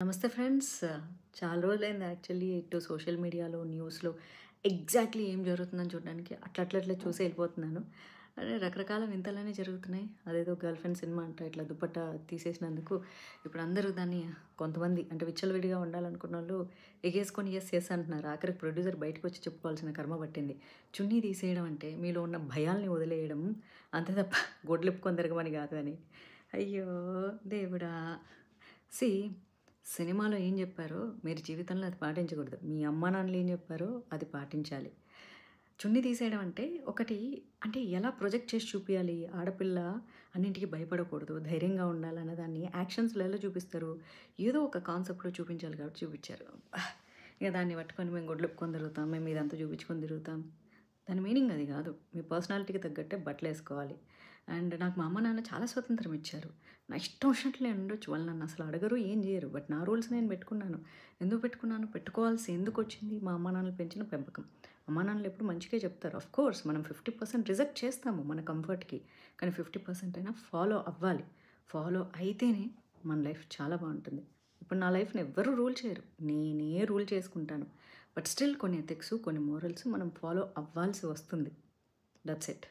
నమస్తే ఫ్రెండ్స్. చాలా రోజులైంది యాక్చువల్లీ ఇటు సోషల్ మీడియాలో, న్యూస్‌లో ఎగ్జాక్ట్‌లీ ఏం జరుగుతుందని చూడడానికి అట్లా చూసి వెళ్ళిపోతున్నాను. అరే రకరకాల వింతలన్నీ జరుగుతున్నాయి. అదేదో 'గర్ల్ ఫ్రెండ్' సినిమా అంట ఇట్లా దుపట్టా తీసేసినందుకు ఇప్పుడు అందరూ దాన్ని కొంతమంది అంటే విచ్చలవిడిగా ఉండాలనుకున్నోళ్ళు ఎగేసుకొని యెస్, యెస్ అంటున్నారు. ఆఖరికి ప్రొడ్యూసర్ బయటకొచ్చి చెప్పుకోవాల్సిన కర్మ పట్టింది. చున్నీ తీసేయడం అంటే మీలో ఉన్న భయాల్ని వదిలేయడం అంతే తప్ప గొడ్లెప్పుకొని తిరగమని కాదు అని. అయ్యో దేవుడా! సీ సినిమాలో ఏం చెప్పారో మీరు జీవితంలో అది పాటించకూడదు. మీ అమ్మానాన్నలు ఏం చెప్పారో అది పాటించాలి. చున్నీ తీసేయడం అంటే ఒకటి అంటే ఎలా ప్రొజెక్ట్ చేసి చూపియాలి. ఆడపిల్ల అన్నింటికి భయపడకూడదు, ధైర్యంగా ఉండాలన్న దాన్ని యాక్షన్స్‌లో ఎలా చూపిస్తారు? ఏదో ఒక కాన్సెప్ట్‌లో చూపించాలి కాబట్టి చూపిచ్చారు. అబ్బా! ఇక దాన్ని పట్టుకొని మేము గొడ్లెప్పుకొని తిరుగుతాం, మేము ఇదంతా చూపించుకొని తిరుగుతాం. దాని మీనింగ్ అది కాదు. మీ పర్సనాలిటీకి తగ్గట్టే బట్టలేసుకోవాలి. అండ్ నాకు మా అమ్మ, నాన్న చాలా స్వతంత్రం ఇచ్చారు. నా ఇష్టం వచ్చినట్లు నేను ఉండొచ్చు. వాళ్ళు నన్ను అసలు అడగరు, ఏం చేయరు. బట్ నా రూల్స్ నేను పెట్టుకున్నాను. ఎందుకు పెట్టుకున్నాను? పెట్టుకోవాల్సి ఎందుకొచ్చింది? మా అమ్మ, నాన్నలు పెంచిన పెంపకం. అమ్మా, నాన్నలు ఎప్పుడు మంచిగే చెప్తారు. ఆఫ్‌కోర్స్ మనం 50% రిజెక్ట్ చేస్తాము మన కంఫర్ట్‌కి. కానీ 50% అయినా ఫాలో అవ్వాలి. ఫాలో అయితేనే మన లైఫ్ చాలా బావుంటుంది. ఇప్పుడు నా లైఫ్‌ని ఎవ్వరు రూల్ చేయరు. నేనే రూల్ చేసుకుంటాను. బట్ స్టిల్ కొన్ని ఎథిక్స్, కొన్ని మోరల్స్ మనం ఫాలో అవ్వాల్సి వస్తుంది. That's it.